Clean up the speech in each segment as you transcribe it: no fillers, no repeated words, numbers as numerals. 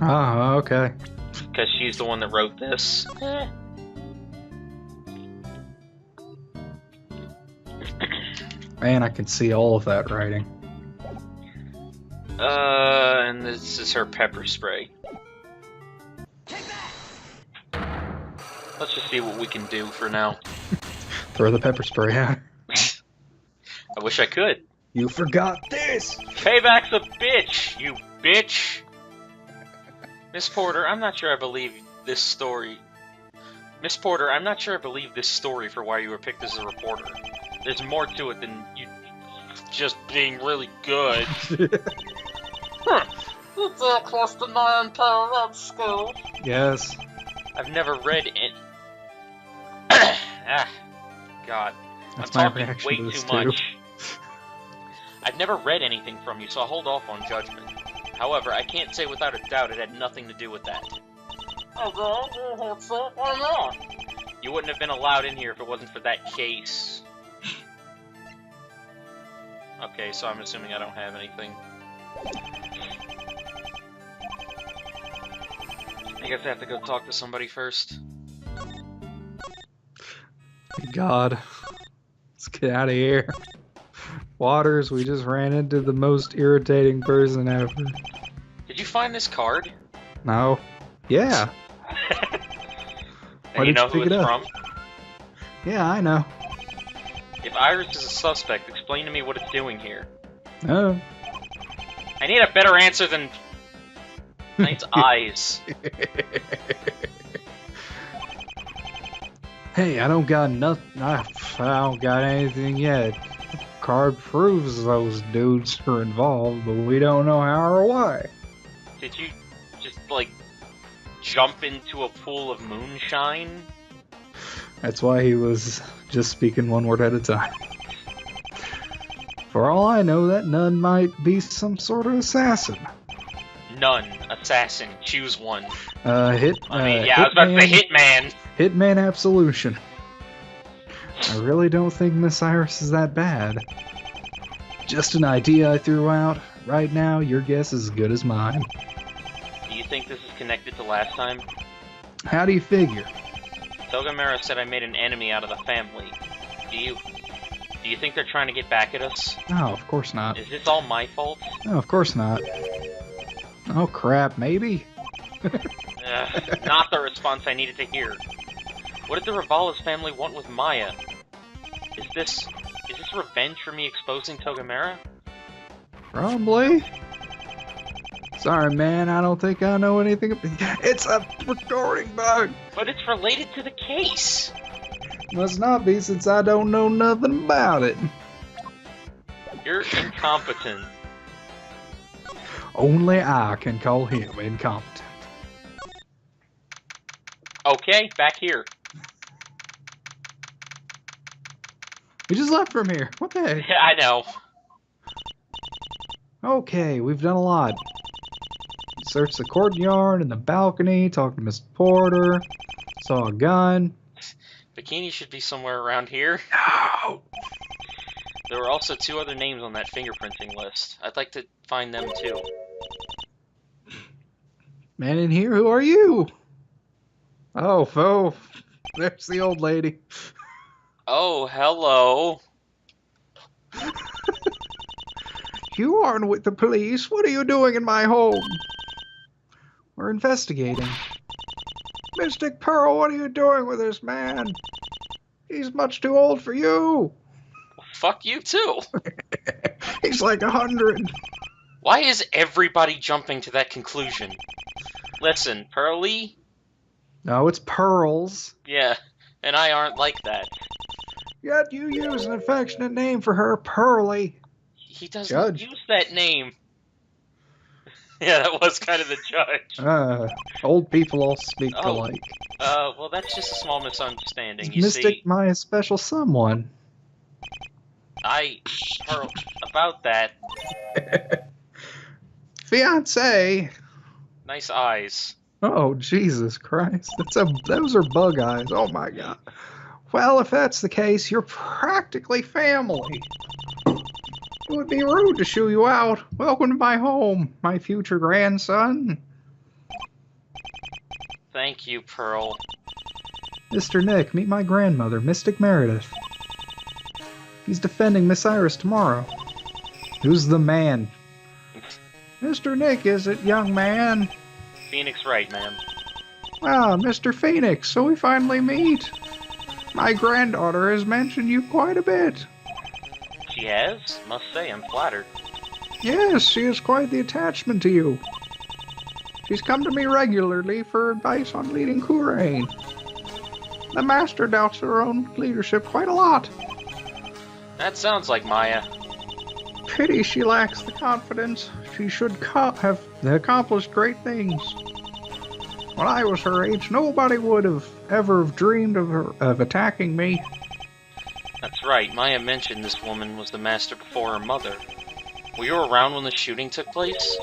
Oh, okay. Because she's the one that wrote this. Man, I can see all of that writing. And this is her pepper spray. Let's just see what we can do for now. Throw the pepper spray out. I wish I could. You forgot this! Payback's a bitch, you bitch! Miss Porter, I'm not sure I believe this story. Miss Porter, I'm not sure I believe this story for why you were picked as a reporter. There's more to it than you just being really good. It's close to 9 power at school. Yes. I've never read it. God. That's I'm my talking reaction way to this too too. much. I've never read anything from you, so I'll hold off on judgment. However, I can't say without a doubt it had nothing to do with that. Why not? You wouldn't have been allowed in here if it wasn't for that case. Okay, so I'm assuming I don't have anything. I guess I have to go talk to somebody first. God. Let's get out of here. Waters, we just ran into the most irritating person ever. Did you find this card? No. Yeah. And you know who it's from? Yeah, I know. If Iris is a suspect, explain to me what it's doing here. Oh. I need a better answer than Knight's eyes. Hey, I don't got nothing. I don't got anything yet. Card proves those dudes are involved, but we don't know how or why. Did you just, like, jump into a pool of moonshine? That's why he was just speaking one word at a time. For all I know, that nun might be some sort of assassin. None. Assassin. Choose one. I was about to say hitman. Hitman Absolution. I really don't think Miss Iris is that bad. Just an idea I threw out. Right now, your guess is as good as mine. Do you think this is connected to last time? How do you figure? Togamera said I made an enemy out of the family. Do you think they're trying to get back at us? No, of course not. Is this all my fault? No, of course not. Oh crap, maybe? Not the response I needed to hear. What did the Ravalas family want with Maya? Is this revenge for me exposing Togamera? Probably. Sorry, man, I don't think I know anything. It's a recording bug! But it's related to the case! Must not be, since I don't know nothing about it. You're incompetent. Only I can call him incompetent. Okay, back here. We just left from here. What the heck? Yeah, I know. Okay, we've done a lot. Searched the courtyard and the balcony, talked to Miss Porter, saw a gun. Bikini should be somewhere around here. No! There were also 2 other names on that fingerprinting list. I'd like to find them too. Man in here, who are you? Oh, there's the old lady. Oh, hello. You aren't with the police. What are you doing in my home? We're investigating. Mystic Pearl, what are you doing with this man? He's much too old for you. Fuck you too. He's like 100. Why is everybody jumping to that conclusion? Listen, Pearly? No, it's Pearls. Yeah, and I aren't like that. Yet you use an affectionate name for her, Pearly. He doesn't use that name. Yeah, that was kind of the judge. Old people all speak alike. Well, that's just a small misunderstanding, you Mystic, see. my special someone. Pearl, about that. Fiancé. Nice eyes. Oh, Jesus Christ. Those are bug eyes. Oh, my God. Well, if that's the case, you're practically family. It would be rude to shoo you out. Welcome to my home, my future grandson. Thank you, Pearl. Mr. Nick, meet my grandmother, Mystic Meredith. He's defending Miss Iris tomorrow. Who's the man? Mr. Nick, is it, young man? Phoenix Wright, ma'am. Ah, Mr. Phoenix, so we finally meet. My granddaughter has mentioned you quite a bit. She has? Must say, I'm flattered. Yes, she has quite the attachment to you. She's come to me regularly for advice on leading Kurain. The master doubts her own leadership quite a lot. That sounds like Maya. Pity she lacks the confidence. She should have accomplished great things. When I was her age, nobody would have ever dreamed of attacking me. That's right, Maya mentioned this woman was the master before her mother. Were you around when the shooting took place?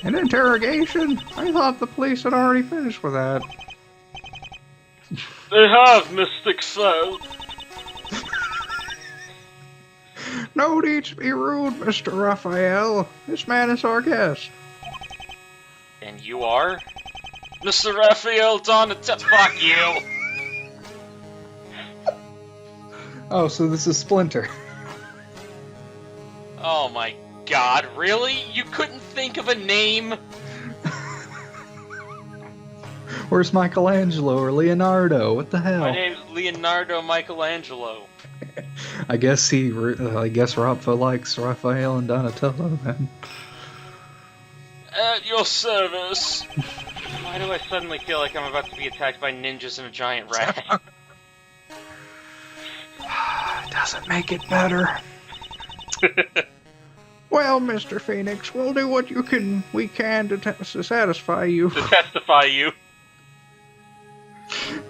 An interrogation? I thought the police had already finished with that. They have, Mystic Foe. No need to be rude, Mr. Raphael. This man is our guest. And you are? Mr. Raphael Donatello. Fuck you! Oh, so this is Splinter. Oh my god, really? You couldn't think of a name? Where's Michelangelo or Leonardo? What the hell? My name's Leonardo Michelangelo. I guess Raphael likes Raphael and Donatello then. At your service. Why do I suddenly feel like I'm about to be attacked by ninjas and a giant rat? Doesn't make it better. Well, Mr. Phoenix, we'll do what we can to satisfy you. To testify you.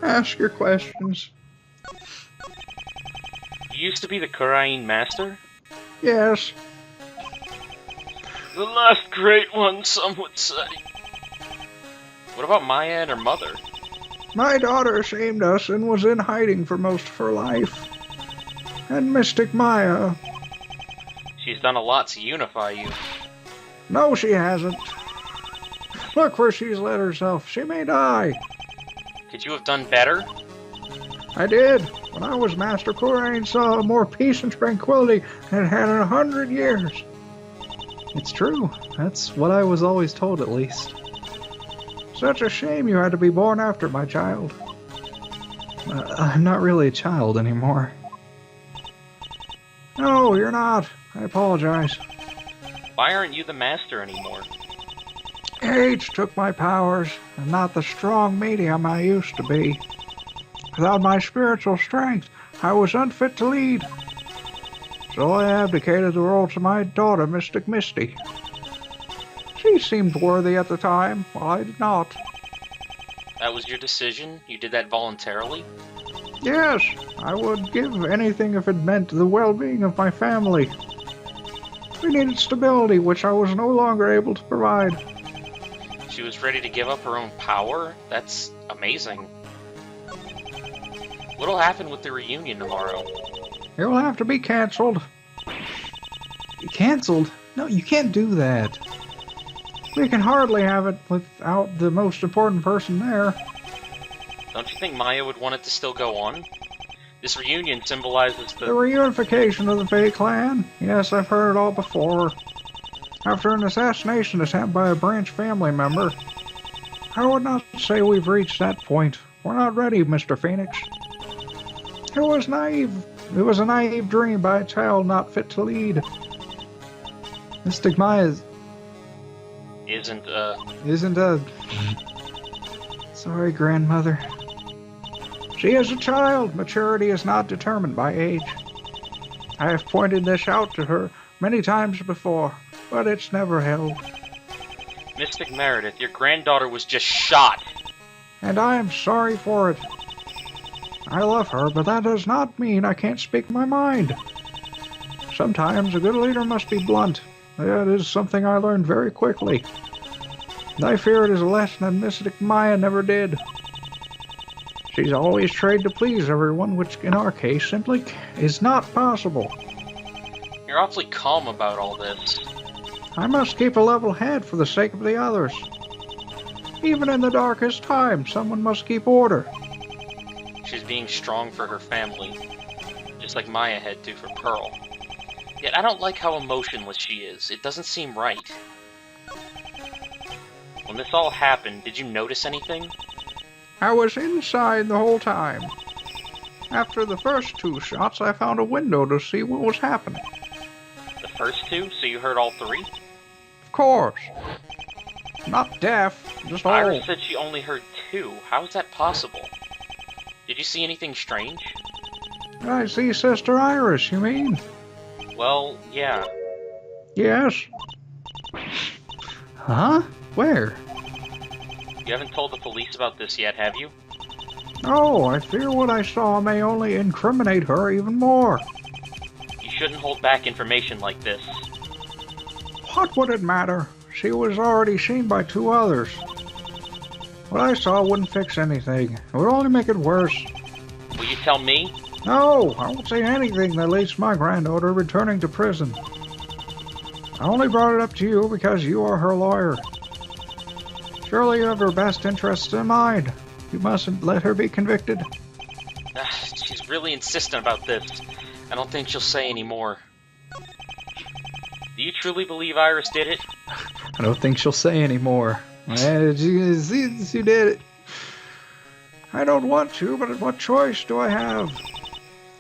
Ask your questions. You used to be the Kurain master? Yes. The last great one, some would say. What about Maya and her mother? My daughter shamed us and was in hiding for most of her life. And Mystic Maya. She's done a lot to unify you. No, she hasn't. Look where she's led herself. She may die. Could you have done better? I did. When I was Master, Kurain saw more peace and tranquility than it had in 100 years. It's true. That's what I was always told, at least. Such a shame you had to be born after my child. I'm not really a child anymore. No, you're not. I apologize. Why aren't you the master anymore? Age took my powers. I'm not the strong medium I used to be. Without my spiritual strength, I was unfit to lead. So I abdicated the role to my daughter, Mystic Misty. She seemed worthy at the time, while I did not. That was your decision? You did that voluntarily? Yes, I would give anything if it meant the well-being of my family. We needed stability, which I was no longer able to provide. She was ready to give up her own power? That's amazing. What'll happen with the reunion tomorrow? It will have to be canceled. Canceled? No, you can't do that. We can hardly have it without the most important person there. Don't you think Maya would want it to still go on? This reunion symbolizes The reunification of the Fey clan? Yes, I've heard it all before. After an assassination attempt by a branch family member. I would not say we've reached that point. We're not ready, Mr. Phoenix. It was naive. It was a naive dream by a child not fit to lead. Mystic Maya isn't a... Sorry, grandmother. She is a child. Maturity is not determined by age. I have pointed this out to her many times before, but it's never held. Mystic Meredith, your granddaughter was just shot. And I am sorry for it. I love her, but that does not mean I can't speak my mind. Sometimes a good leader must be blunt. That is something I learned very quickly. And I fear it is a lesson that Mystic Maya never did. She's always tried to please everyone, which in our case simply is not possible. You're awfully calm about all this. I must keep a level head for the sake of the others. Even in the darkest time, someone must keep order. She's being strong for her family, just like Maya had to for Pearl. Yet I don't like how emotionless she is. It doesn't seem right. When this all happened, did you notice anything? I was inside the whole time. After the first 2 shots, I found a window to see what was happening. The first 2? So you heard all 3? Of course. Not deaf, just old. Iris said she only heard 2. How is that possible? Did you see anything strange? Did I see Sister Iris, you mean? Well, yeah. Yes. Huh? Where? You haven't told the police about this yet, have you? Oh, I fear what I saw may only incriminate her even more. You shouldn't hold back information like this. What would it matter? She was already seen by 2 others. What I saw wouldn't fix anything. It would only make it worse. Will you tell me? No, I won't say anything that leads to my granddaughter returning to prison. I only brought it up to you because you are her lawyer. Surely you have her best interests in mind. You mustn't let her be convicted. She's really insistent about this. I don't think she'll say any more. Do you truly believe Iris did it? I don't think she'll say any more. She did it. I don't want to, but what choice do I have?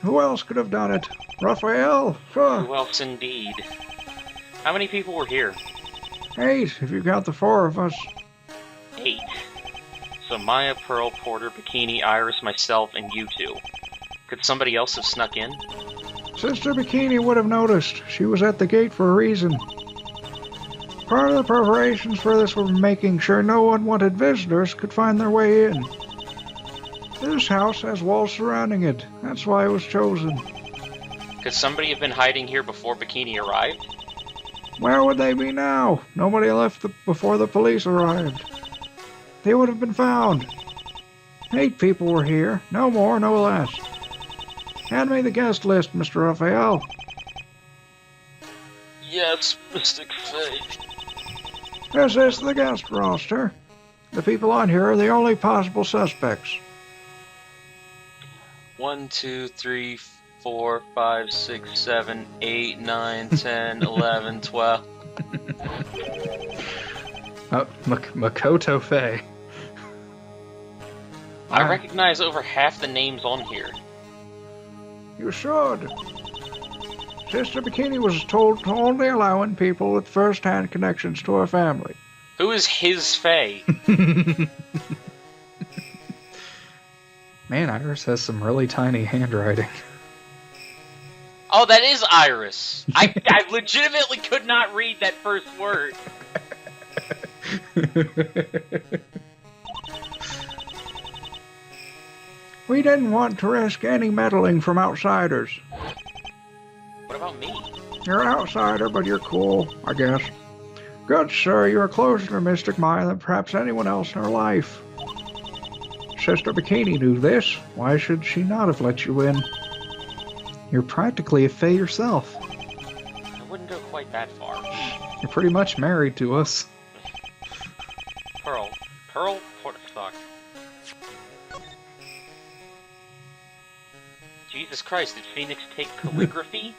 Who else could have done it? Raphael? Sure. Who else indeed? How many people were here? 8, if you count the 4 of us. 8. So Maya, Pearl, Porter, Bikini, Iris, myself, and you 2. Could somebody else have snuck in? Sister Bikini would have noticed. She was at the gate for a reason. Part of the preparations for this were making sure no unwanted visitors could find their way in. This house has walls surrounding it. That's why it was chosen. Could somebody have been hiding here before Bikini arrived? Where would they be now? Nobody left before the police arrived. They would have been found. 8 people were here. No more, no less. Hand me the guest list, Mr. Raphael. Yes, Mystic Fae. This is the guest roster. The people on here are the only possible suspects. 1, 2, 3, 4, 5, 6, 7, 8, 9, 10, 11, 12. Makoto Faye. I recognize over half the names on here. You should. Sister Bikini was told to only allow in people with first-hand connections to her family. Who is his Fae? Man, Iris has some really tiny handwriting. Oh, that is Iris. I legitimately could not read that first word. We didn't want to risk any meddling from outsiders. What about me? You're an outsider, but you're cool, I guess. Good sir, you're closer to Mystic Maya than perhaps anyone else in her life. Sister Bikini knew this. Why should she not have let you in? You're practically a Fae yourself. I wouldn't go quite that far. You're pretty much married to us. Pearl, what the fuck? Jesus Christ, did Phoenix take calligraphy?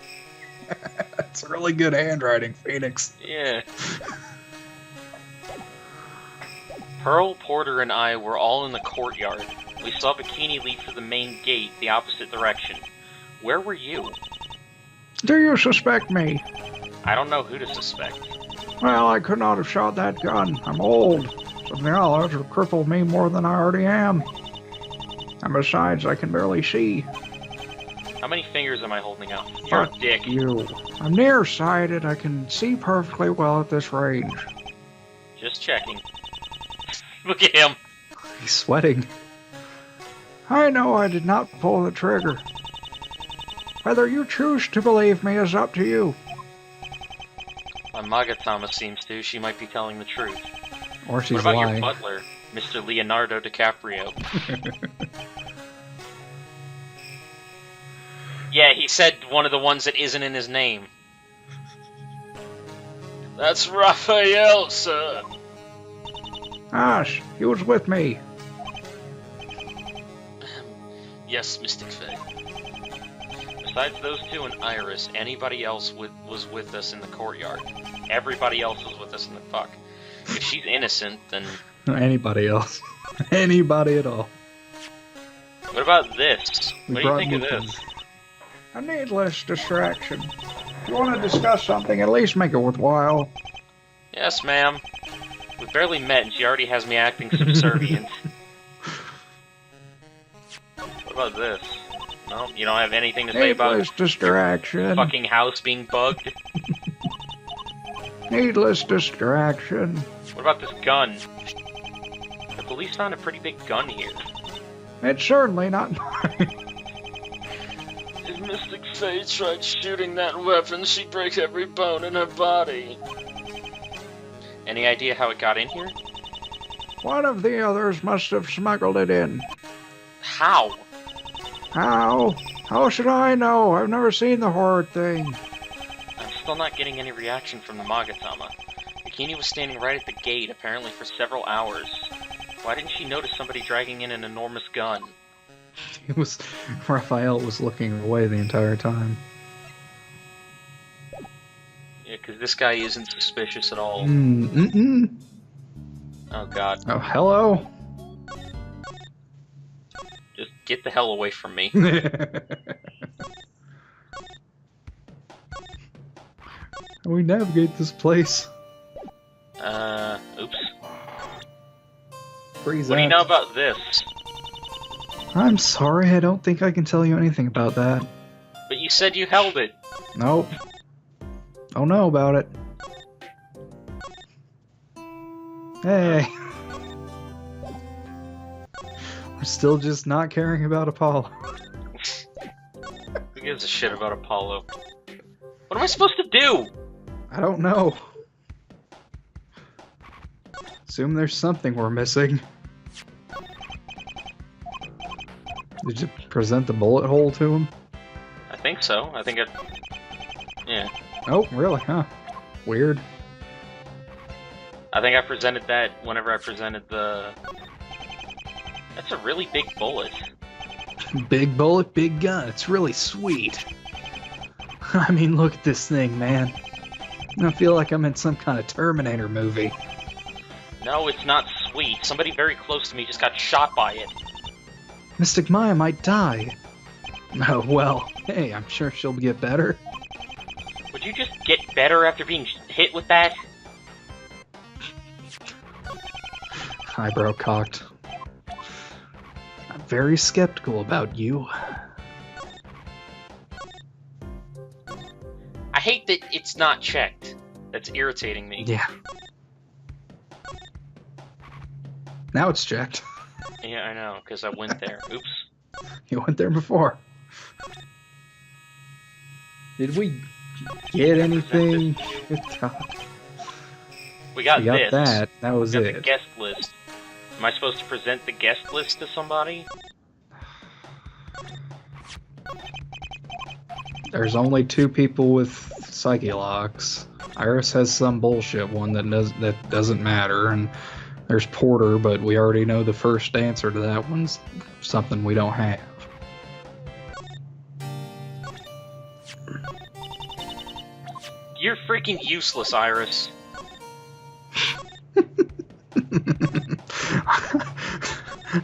That's really good handwriting, Phoenix. Yeah. Pearl, Porter, and I were all in the courtyard. We saw Bikini leave through the main gate, the opposite direction. Where were you? Do you suspect me? I don't know who to suspect. Well, I could not have shot that gun. I'm old. The knowledge would cripple me more than I already am. And besides, I can barely see. How many fingers am I holding up? You're a dick. You. I'm nearsighted. I can see perfectly well at this range. Just checking. Look at him. He's sweating. I know I did not pull the trigger. Whether you choose to believe me is up to you. My Magatama seems to. She might be telling the truth. Or she's what about lying. your butler, Mr. Leonardo DiCaprio? Yeah, he said one of the ones that isn't in his name. That's Raphael, sir. Gosh, he was with me. Yes, Mystic Fae. Besides those two and Iris, anybody else was with us in the courtyard. Everybody else was with us in the fuck. If she's innocent, then... Anybody else. Anybody at all. What about this? What do you think of this? A needless distraction. If you want to discuss something, at least make it worthwhile. Yes, ma'am. We barely met and she already has me acting subservient. What about this? No, you don't have anything to say about Needless distraction. fucking house being bugged? Needless distraction. What about this gun? The police found a pretty big gun here. It's certainly not mine. If Mystic Fae tried shooting that weapon, she'd break every bone in her body. Any idea how it got in here? One of the others must have smuggled it in. How? How? How should I know? I've never seen the horrid thing. I'm still not getting any reaction from the Magatama. Bikini was standing right at the gate, apparently for several hours. Why didn't she notice somebody dragging in an enormous gun? Raphael was looking away the entire time. Yeah, because this guy isn't suspicious at all. Oh god. Oh, hello? Just get the hell away from me. We navigate this place. Oops. Freeze What do you know about this? I'm sorry, I don't think I can tell you anything about that. But you said you held it. Nope. Don't know about it. Hey. We're still just not caring about Apollo. Who gives a shit about Apollo? What am I supposed to do? I don't know. Assume there's something we're missing. Did you present the bullet hole to him? I think so. I think it... Yeah. Oh, really? Huh. Weird. I think I presented that whenever I presented the... That's a really big bullet. Big bullet, big gun. It's really sweet. I mean, look at this thing, man. I feel like I'm in some kind of Terminator movie. No, it's not sweet. Somebody very close to me just got shot by it. Mystic Maya might die. Oh, well, hey, I'm sure she'll get better. Would you just get better after being hit with that? Eyebrow cocked. I'm very skeptical about you. I hate that it's not checked. That's irritating me. Yeah. Now it's checked. Yeah, I know, because I went there. Oops. You went there before. Did we get anything? We got We got this. that. That was We got it. the guest list. Am I supposed to present the guest list to somebody? There's only 2 people with psyche locks. Iris has some bullshit one that doesn't matter, and there's Porter, but we already know the first answer to that one's something we don't have. You're freaking useless, Iris.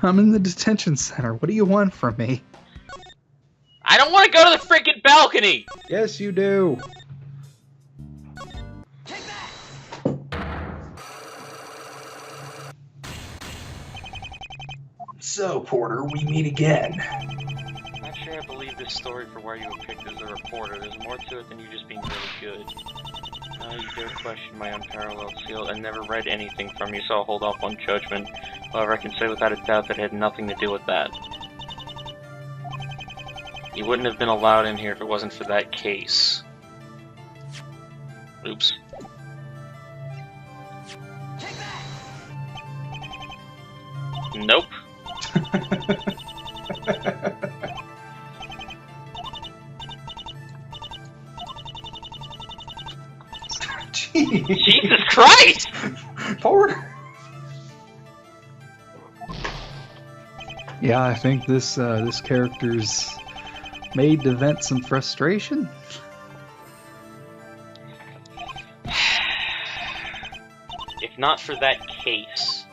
I'm in the detention center. What do you want from me? I don't want to go to the freaking balcony! Yes, you do. So, Porter, we meet again. I'm not sure I believe this story for why you were picked as a reporter. There's more to it than you just being really good. You dare question my unparalleled skill. I never read anything from you, so I'll hold off on judgment. However, I can say without a doubt that it had nothing to do with that. You wouldn't have been allowed in here if it wasn't for that case. Oops. Nope. Jeez. Jesus Christ! Porter! Yeah, I think this character's made to vent some frustration. If not for that case...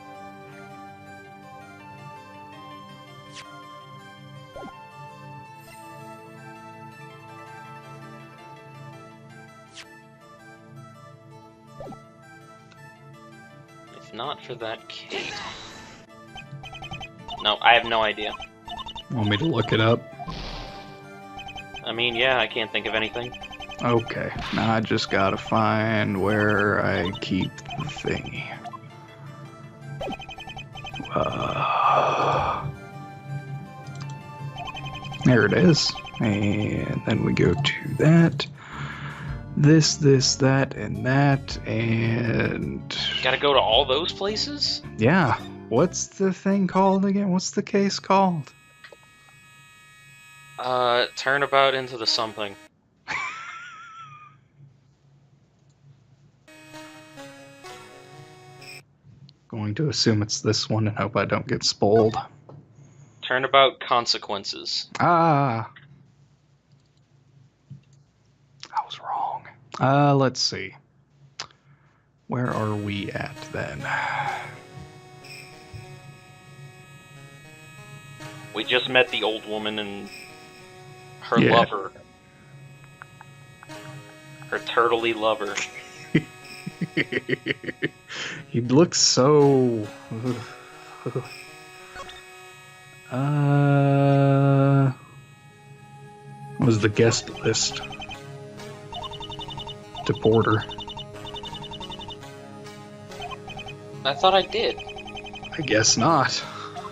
If not for that case... No, I have no idea. Want me to look it up? I mean, yeah, I can't think of anything. Okay, now I just gotta find where I keep the thingy. There it is. And then we go to that. This, that, and that, and... Gotta go to all those places? Yeah. What's the thing called again? What's the case called? Turnabout into the something. Going to assume it's this one and hope I don't get spoiled. Turnabout consequences. Ah! I was wrong. Let's see. Where are we at then? We just met the old woman and her Yeah. lover. Her turtley lover. He looks so... What was the guest list? To Porter. I thought I did. I guess not.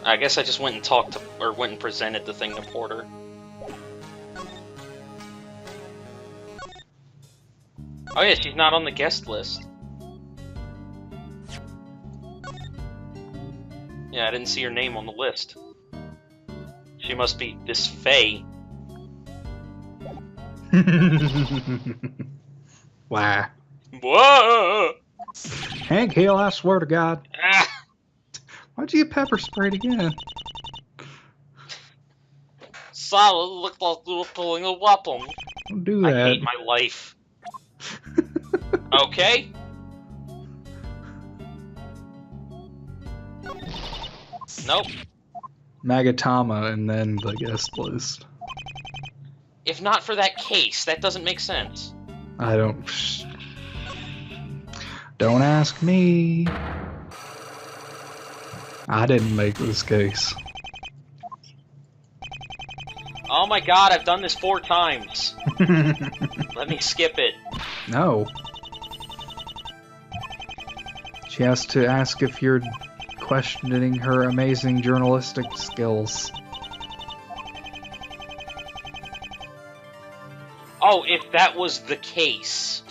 I guess I just went and talked to, or went and presented the thing to Porter. Oh yeah, she's not on the guest list. Yeah, I didn't see her name on the list. She must be this Faye. Wow. Whoa! Hank Hill, I swear to God. Ah! Why'd you get pepper sprayed again? Sorry, it looked like you were pulling a weapon. Don't do I that. hate my life. Okay? Nope. Magatama and then the guest list. If not for that case, that doesn't make sense. I don't... Don't ask me. I didn't make this case. Oh my god, I've done this 4 times. Let me skip it. No. She has to ask if you're questioning her amazing journalistic skills. Oh, if that was the case.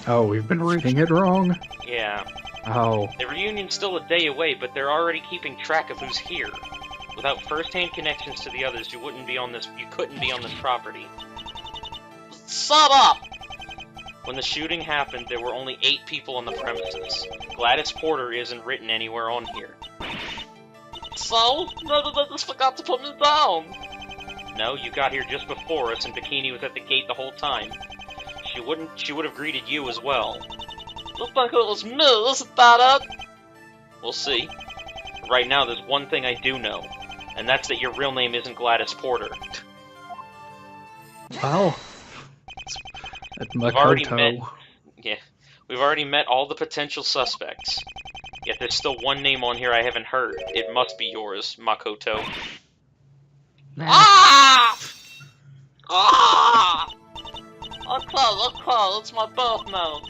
Oh, we've been reading it wrong? Yeah. Oh. The reunion's still a day away, but they're already keeping track of who's here. Without first-hand connections to the others, you couldn't be on this property. Shut up! When the shooting happened, there were only 8 people on the premises. Gladys Porter isn't written anywhere on here. So? No, they just forgot to put me down. No, you got here just before us, and Bikini was at the gate the whole time. She would have greeted you as well. Looked like it was me, isn't that it? We'll see. Right now, there's one thing I do know, and that's that your real name isn't Gladys Porter. Well, at We've already Makoto. We've already met all the potential suspects. Yet there's still one name on here I haven't heard. It must be yours, Makoto. Ah! Ah! Okay, it's my birth name.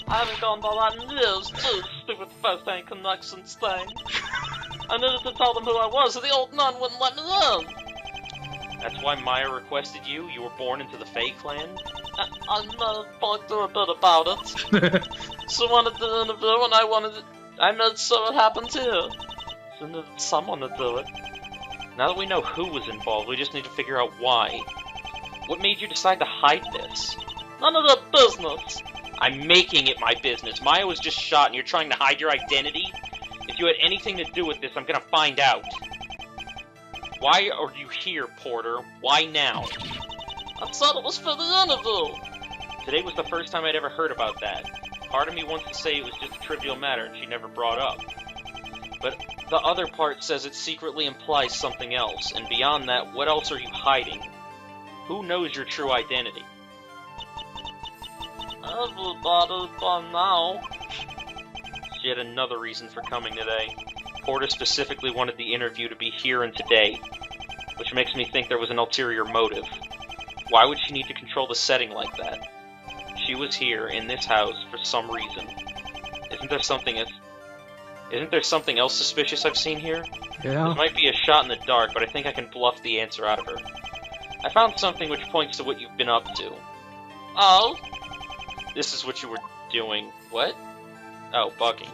I haven't gone by that in years, too, stupid first-hand connections thing. I needed to tell them who I was, so the old nun wouldn't let me in. That's why Maya requested you? You were born into the Fae clan? I know, talked to her a bit about it. She wanted the interview, and I made sure it happened too. She needed someone to do it. Now that we know who was involved, we just need to figure out why. What made you decide to hide this? None of their business. I'm making it my business. Maya was just shot and you're trying to hide your identity? If you had anything to do with this, I'm gonna find out. Why are you here, Porter? Why now? I said it was for the interview. Today was the first time I'd ever heard about that. Part of me wants to say it was just a trivial matter and she never brought up. But the other part says it secretly implies something else, and beyond that, what else are you hiding? Who knows your true identity? Everybody by now. It's yet another reason for coming today. Porter specifically wanted the interview to be here and today, which makes me think there was an ulterior motive. Why would she need to control the setting like that? She was here, in this house, for some reason. Isn't there something else suspicious I've seen here? Yeah. This might be a shot in the dark, but I think I can bluff the answer out of her. I found something which points to what you've been up to. Oh? This is what you were doing. What? Oh, bugging.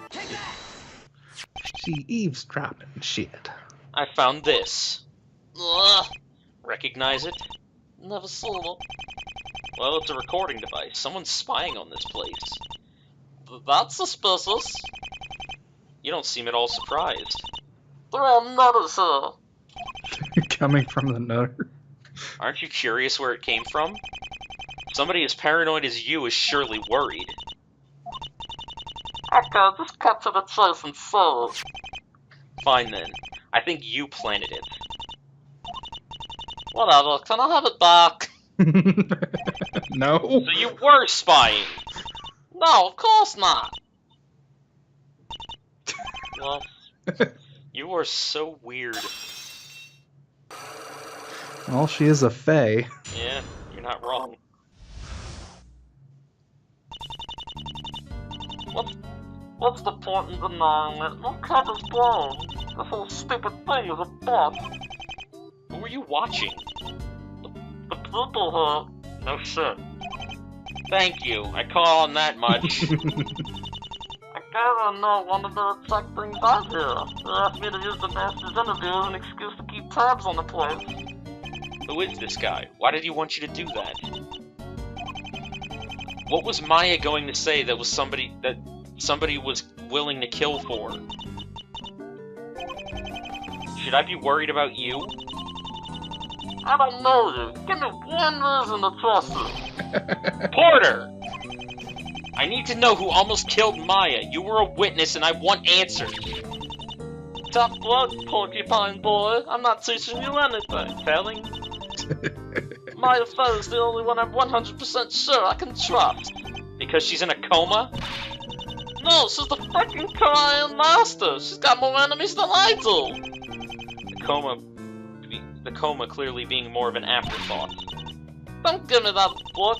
She eavesdropping and shit. I found this. Ugh, Recognize it? never seen it. Well, it's a recording device. Someone's spying on this place. That's suspicious. You don't seem at all surprised. There are nutters here. Coming from the nutter. Aren't you curious where it came from? Somebody as paranoid as you is surely worried. Okay, just cut to the chase and say it. Fine then. I think you planted it. Whatever, can I have it back? No. So you were spying! No, of course not. Well, you are so weird. Well, she is a fae. Yeah, you're not wrong. What's the point in denying it? Look at his blown. This whole stupid thing is a bust. Who were you watching? The people here. No shit. Thank you. I call on that much. I gotta know one of the exact things I hear. They asked me to use the master's interview as an excuse to keep tabs on the place. Who is this guy? Why did he want you to do that? What was Maya going to say that was somebody was willing to kill for? Should I be worried about you? I don't know you. Give me one reason to trust you. Porter! I need to know who almost killed Maya. You were a witness and I want answers. Tough luck, porcupine boy. I'm not teaching you anything, telling. Maya Fell's the only one I'm 100% sure I can trust. Because she's in a coma? No, she's the freaking Korean master. She's got more enemies than I do. The coma clearly being more of an afterthought. Don't give me that book.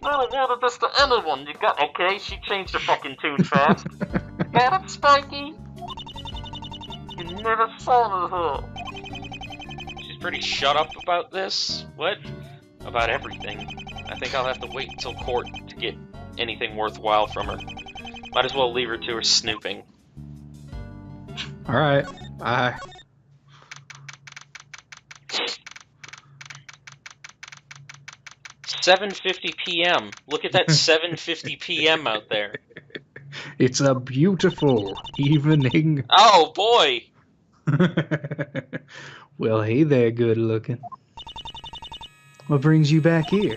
I really wanted this to anyone. You got Okay, she changed her fucking tune fast. Got it, Sparky? You never saw me here. She's pretty shut up about this. What? About everything. I think I'll have to wait until court to get anything worthwhile from her. Might as well leave her to her snooping. Alright, bye. $7:50 p.m. Look at that 7:50 p.m. out there. It's a beautiful evening. Oh boy! Well, hey there, good looking. What brings you back here?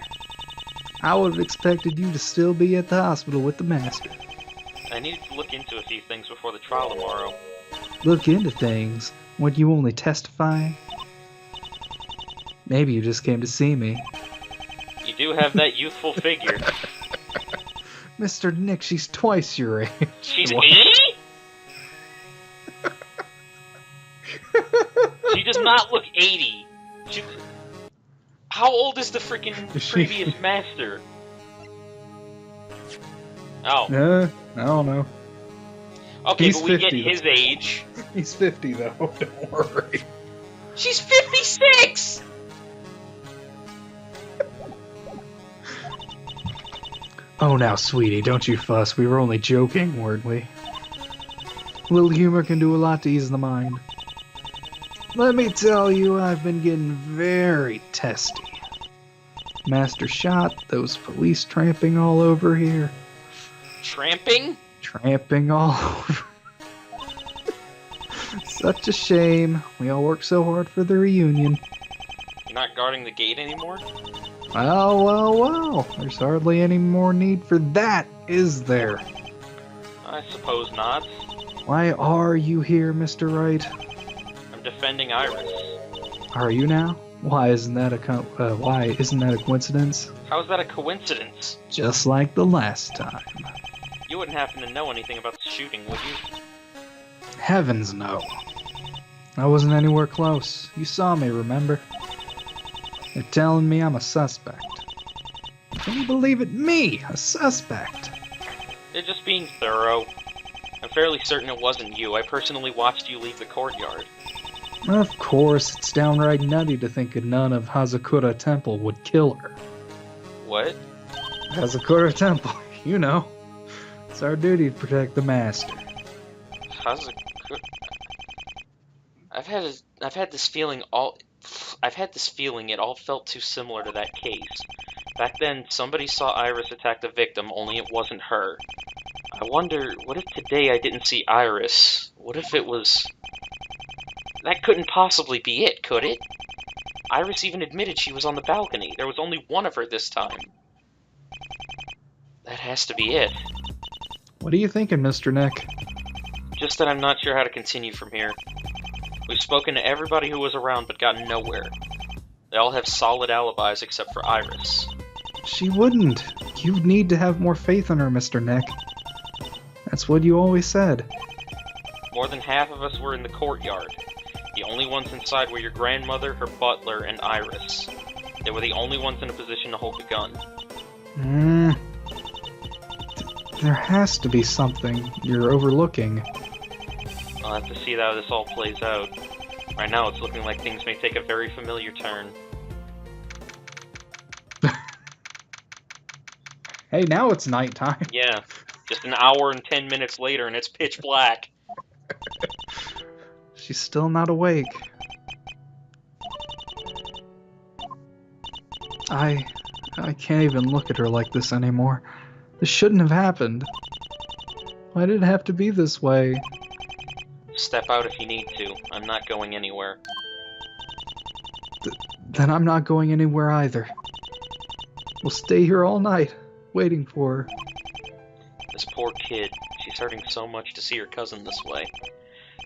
I would have expected you to still be at the hospital with the master. I need to look into a few things before the trial tomorrow. Look into things? Weren't you only testifying? Maybe you just came to see me. You do have that youthful figure. Mr. Nick, she's twice your age. She's What? 80? She does not look 80. How old is the freaking previous master? Oh. I don't know. Okay, He's but we get 50 his age. He's 50 though, don't worry. She's 56! Oh, now, sweetie, don't you fuss. We were only joking, weren't we? A little humor can do a lot to ease the mind. Let me tell you, I've been getting very testy. Master shot, those police tramping all over here. Tramping? Tramping all over. Such a shame. We all worked so hard for the reunion. You're not guarding the gate anymore? Well. There's hardly any more need for that, is there? I suppose not. Why are you here, Mr. Wright? I'm defending Iris. Are you now? Why isn't that a coincidence? How is that a coincidence? Just like the last time. You wouldn't happen to know anything about the shooting, would you? Heavens no. I wasn't anywhere close. You saw me, remember? They're telling me I'm a suspect. Can you believe it? Me, a suspect. They're just being thorough. I'm fairly certain it wasn't you. I personally watched you leave the courtyard. Of course, it's downright nutty to think a nun of Hazakura Temple would kill her. What? Hazakura Temple, you know. It's our duty to protect the master. How's it? I've had this feeling it all felt too similar to that case. Back then, somebody saw Iris attack the victim, only it wasn't her. I wonder, what if today I didn't see Iris? What if it was... That couldn't possibly be it, could it? Iris even admitted she was on the balcony. There was only one of her this time. That has to be it. What are you thinking, Mr. Nick? Just that I'm not sure how to continue from here. We've spoken to everybody who was around but gotten nowhere. They all have solid alibis except for Iris. She wouldn't. You need to have more faith in her, Mr. Nick. That's what you always said. More than half of us were in the courtyard. The only ones inside were your grandmother, her butler, and Iris. They were the only ones in a position to hold the gun. There has to be something you're overlooking. I'll have to see how this all plays out. Right now it's looking like things may take a very familiar turn. Hey, now it's nighttime. Yeah, just an hour and 10 minutes later and it's pitch black. She's still not awake. I can't even look at her like this anymore. This shouldn't have happened. Why did it have to be this way? Step out if you need to. I'm not going anywhere. Then I'm not going anywhere either. We'll stay here all night, waiting for her. This poor kid. She's hurting so much to see her cousin this way.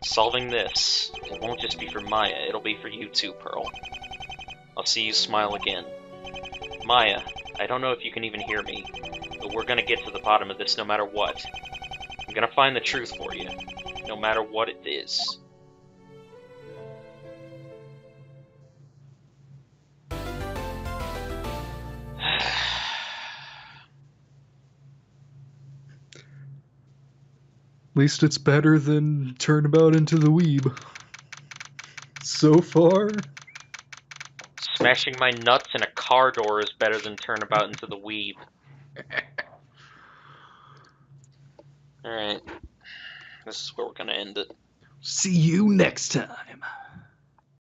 Solving this, it won't just be for Maya, it'll be for you too, Pearl. I'll see you smile again. Maya, I don't know if you can even hear me, but we're gonna get to the bottom of this no matter what. I'm gonna find the truth for you, no matter what it is. At least it's better than Turnabout into the Weeb. So far. Smashing my nuts in a car door is better than Turnabout into the Weeb. Alright. This is where we're gonna end it. See you next time.